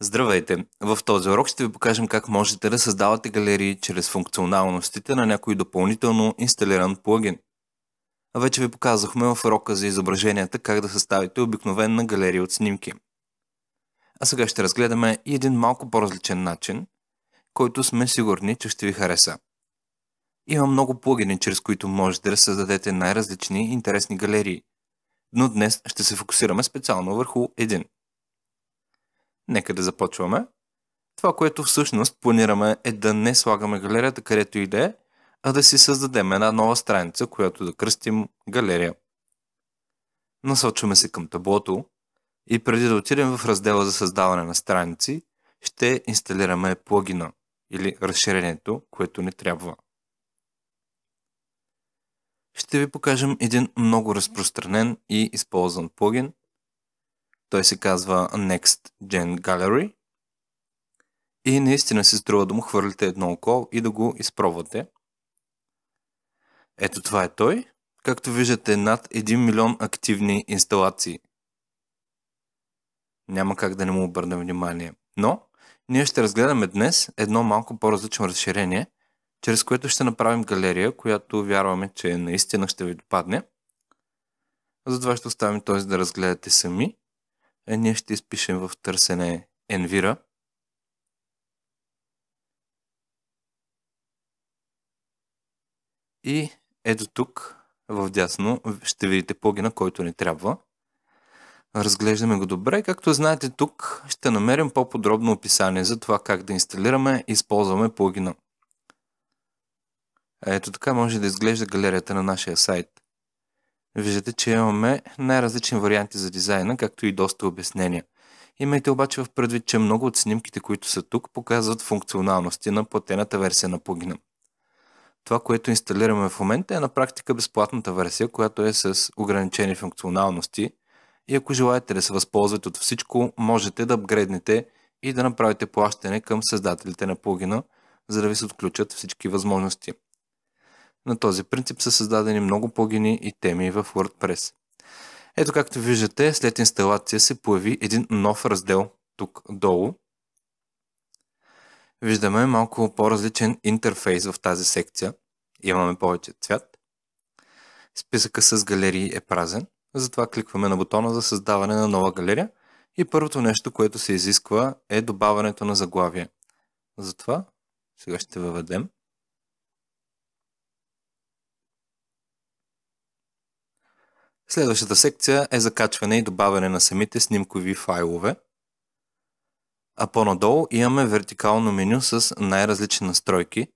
Здравейте! В този урок ще ви покажем как можете да създавате галерии чрез функционалностите на някой допълнително инсталиран плагин. Вече ви показахме в урока за изображенията как да съставите обикновена галерия от снимки. А сега ще разгледаме и един малко по-различен начин, който сме сигурни, че ще ви хареса. Има много плагини, чрез които можете да създадете най-различни интересни галерии, но днес ще се фокусираме специално върху един. Нека да започваме. Това, което всъщност планираме е да не слагаме галерията където и да е, а да си създадем една нова страница, която да кръстим галерия. Насочваме се към таблото и преди да отидем в раздела за създаване на страници, ще инсталираме плагина или разширението, което ни трябва. Ще ви покажем един много разпространен и използван плагин. Той се казва Next Gen Gallery. И наистина се струва да му хвърлите едно око и да го изпробвате. Ето това е той. Както виждате, над 1 милион активни инсталации. Няма как да не му обърнем внимание. Но ние ще разгледаме днес едно малко по-различно разширение, чрез което ще направим галерия, която вярваме, че наистина ще ви допадне. Затова ще оставим този да разгледате сами. Ние ще изпишем в търсене Envira. И ето тук, в дясно, ще видите плагина, който ни трябва. Разглеждаме го добре. Както знаете, тук ще намерим по-подробно описание за това как да инсталираме и използваме плагина. Ето така може да изглежда галерията на нашия сайт. Виждате, че имаме най-различни варианти за дизайна, както и доста обяснения. Имайте обаче в предвид, че много от снимките, които са тук, показват функционалности на платената версия на плагина. Това, което инсталираме в момента е на практика безплатната версия, която е с ограничени функционалности. И ако желаете да се възползвате от всичко, можете да апгрейднете и да направите плащане към създателите на плагина, за да ви се отключат всички възможности. На този принцип са създадени много плагини и теми в WordPress. Ето както виждате, след инсталация се появи един нов раздел тук долу. Виждаме малко по-различен интерфейс в тази секция. Имаме повече цвят. Списъка с галерии е празен. Затова кликваме на бутона за създаване на нова галерия и първото нещо, което се изисква е добавянето на заглавие. Затова сега ще въведем. Следващата секция е закачване и добавяне на самите снимкови файлове. А по-надолу имаме вертикално меню с най-различни настройки.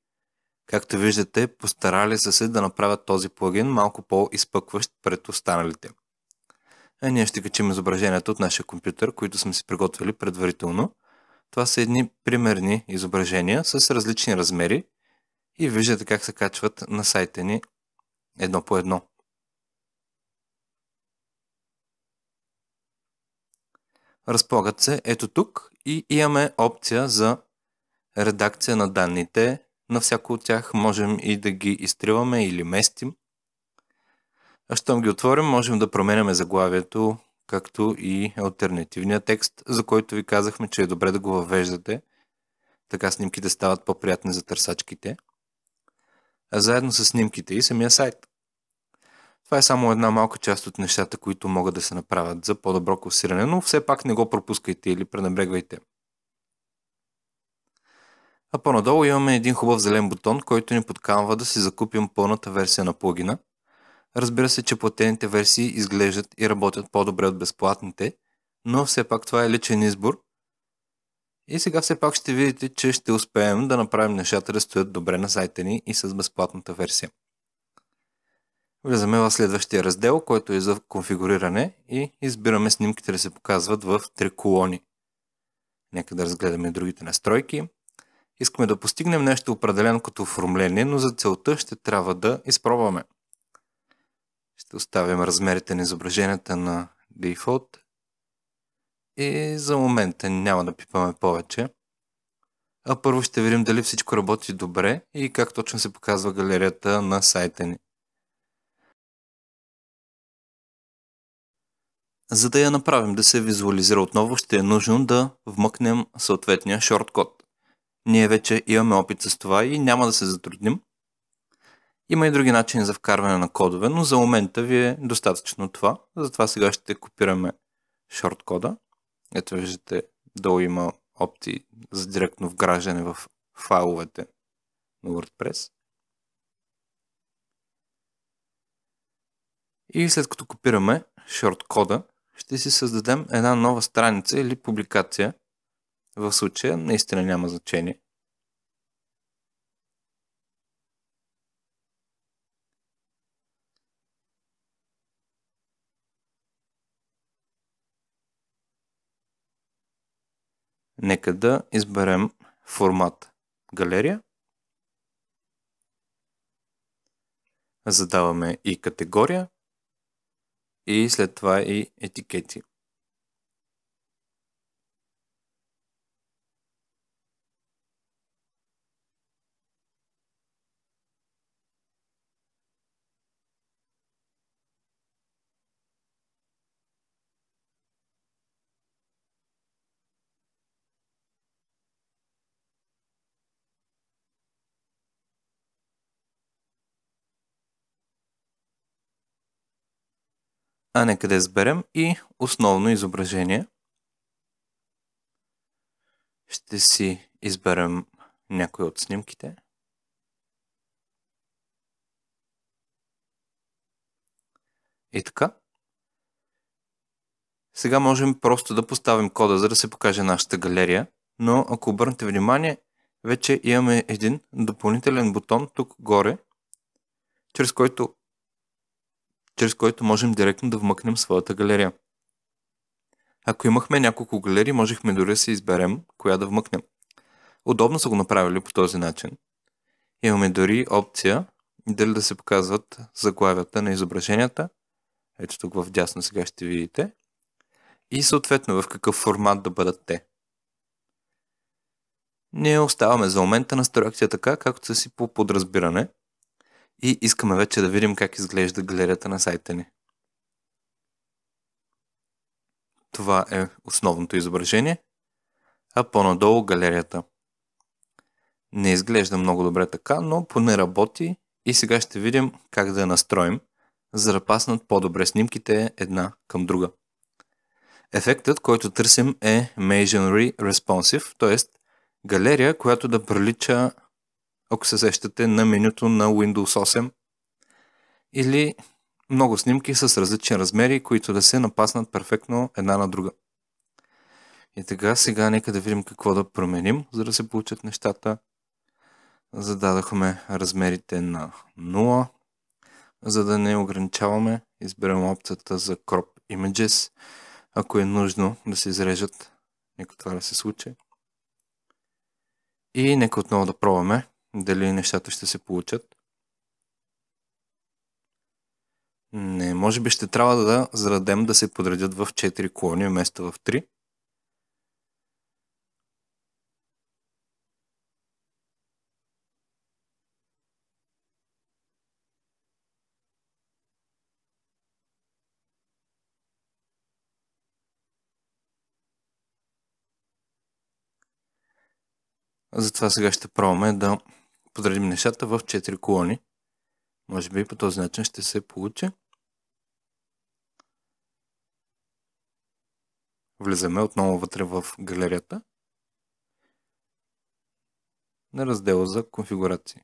Както виждате, постарали са се да направят този плагин малко по-изпъкващ пред останалите. Ние ще качим изображенията от нашия компютър, които сме си приготвили предварително. Това са едни примерни изображения с различни размери и виждате как се качват на сайта ни едно по едно. Разполагат се ето тук и имаме опция за редакция на данните. На всяко от тях можем и да ги изтриваме или местим. А щом ги отворим, можем да променяме заглавието, както и алтернативния текст, за който ви казахме, че е добре да го въвеждате. Така снимките стават по-приятни за търсачките. А заедно с снимките и самия сайт. Това е само една малка част от нещата, които могат да се направят за по-добро класиране, но все пак не го пропускайте или пренебрегвайте. А по-надолу имаме един хубав зелен бутон, който ни подканва да си закупим пълната версия на плагина. Разбира се, че платените версии изглеждат и работят по-добре от безплатните, но все пак това е личен избор. И сега все пак ще видите, че ще успеем да направим нещата да стоят добре на сайта ни и с безплатната версия. Влизаме в следващия раздел, който е за конфигуриране и избираме снимките да се показват в 3 колони. Нека да разгледаме другите настройки. Искаме да постигнем нещо определено като оформление, но за целта ще трябва да изпробваме. Ще оставим размерите на изображенията на Default и за момента няма да пипаме повече. А първо ще видим дали всичко работи добре и как точно се показва галерията на сайта ни. За да я направим да се визуализира отново, ще е нужно да вмъкнем съответния шорткод. Ние вече имаме опит с това и няма да се затрудним. Има и други начини за вкарване на кодове, но за момента ви е достатъчно това. Затова сега ще копираме шорткода. Ето виждате, долу има опции за директно вграждане в файловете на WordPress. И след като копираме шорткода, ще си създадем една нова страница или публикация. В случая наистина няма значение. Нека да изберем формат галерия. Задаваме и категория и след това и етикети. А нека да изберем и основно изображение. Ще си изберем някои от снимките. И така. Сега можем просто да поставим кода, за да се покаже нашата галерия, но ако обърнете внимание, вече имаме един допълнителен бутон тук горе, чрез който можем директно да вмъкнем своята галерия. Ако имахме няколко галерии, можехме дори да си изберем коя да вмъкнем. Удобно са го направили по този начин. Имаме дори опция дали да се показват заглавията на изображенията. Ето тук в дясно сега ще видите. И съответно в какъв формат да бъдат те. Ние оставаме за момента настройките така, както са си по подразбиране. И искаме вече да видим как изглежда галерията на сайта ни. Това е основното изображение, а по-надолу галерията. Не изглежда много добре така, но поне работи и сега ще видим как да я настроим, за да паснат по-добре снимките една към друга. Ефектът, който търсим е Masonry Responsive, т.е. галерия, която да прилича, ако се сещате, на менюто на Windows 8 или много снимки с различни размери, които да се напаснат перфектно една на друга. И така, сега нека да видим какво да променим, за да се получат нещата. Зададохме размерите на 0, за да не ограничаваме. Изберем опцията за Crop Images, ако е нужно да се изрежат. Нека това да се случи. И нека отново да пробваме дали нещата ще се получат. Не, може би ще трябва да зададем да се подредят в 4 колони вместо в 3. Затова сега ще пробваме да подредим нещата в 4 колони. Може би по този начин ще се получи. Влизаме отново вътре в галерията на раздела за конфигурации.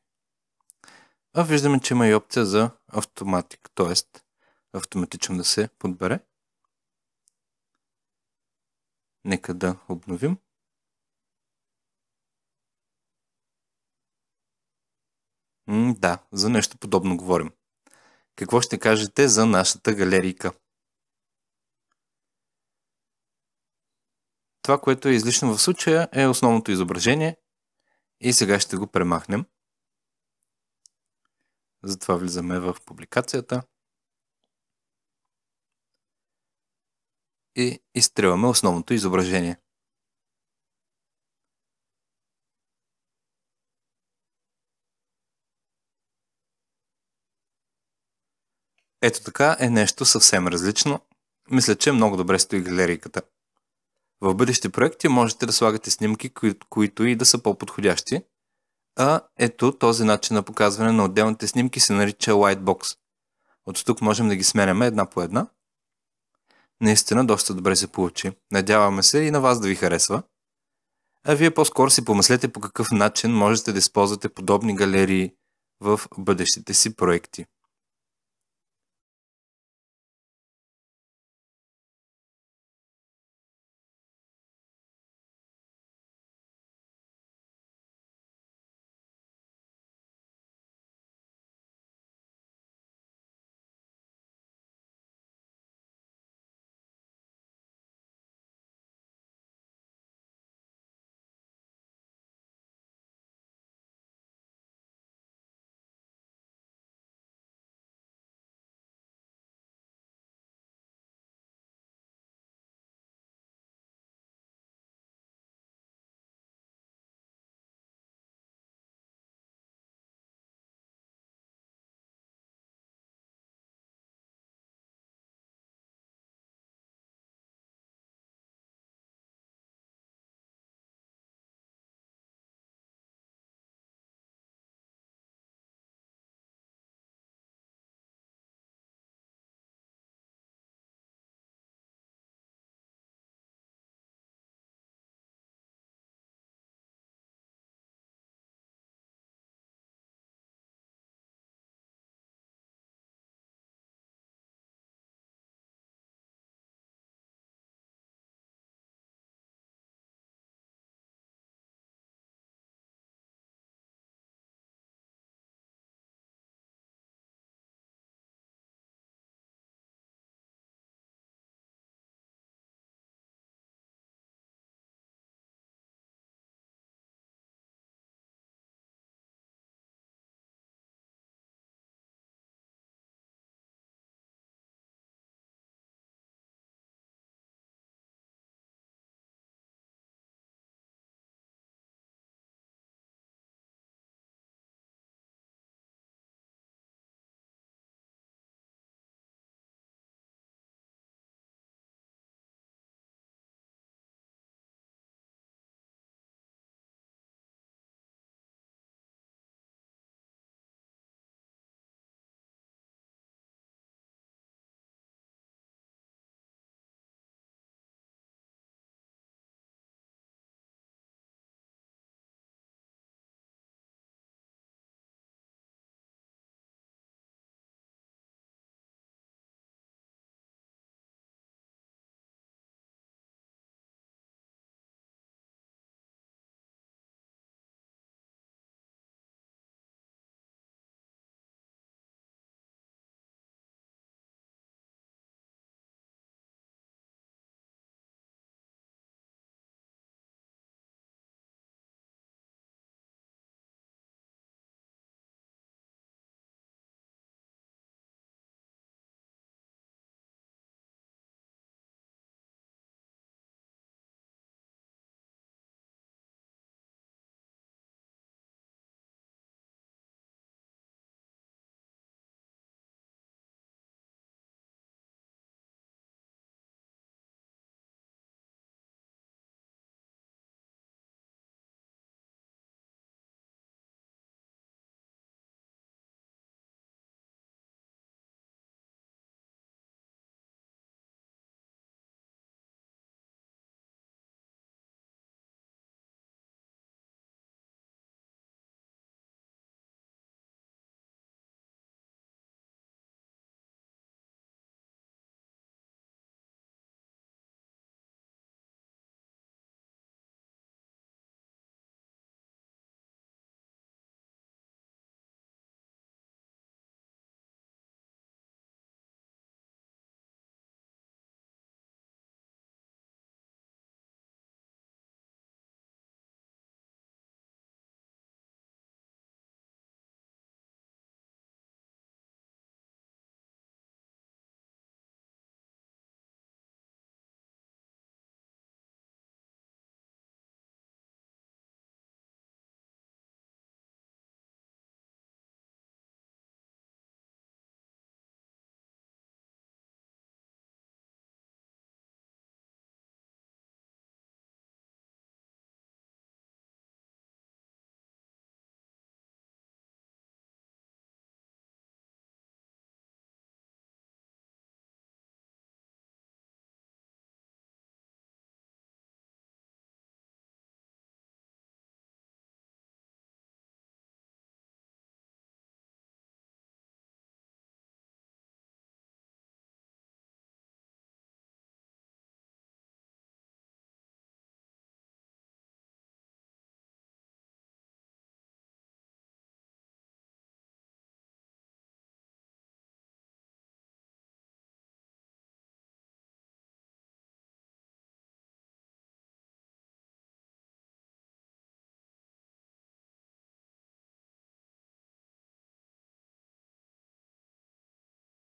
А виждаме, че има и опция за автоматик, т.е. автоматично да се подбере. Нека да обновим. Да, за нещо подобно говорим. Какво ще кажете за нашата галерийка? Това, което е излишно в случая, е основното изображение и сега ще го премахнем. Затова влизаме в публикацията и изтриваме основното изображение. Ето така е нещо съвсем различно. Мисля, че много добре стои галерийката. В бъдещи проекти можете да слагате снимки, които и да са по-подходящи. А ето този начин на показване на отделните снимки се нарича Lightbox. От тук можем да ги сменяме една по една. Наистина доста добре се получи. Надяваме се и на вас да ви харесва. А вие по-скоро си помислете по какъв начин можете да използвате подобни галерии в бъдещите си проекти.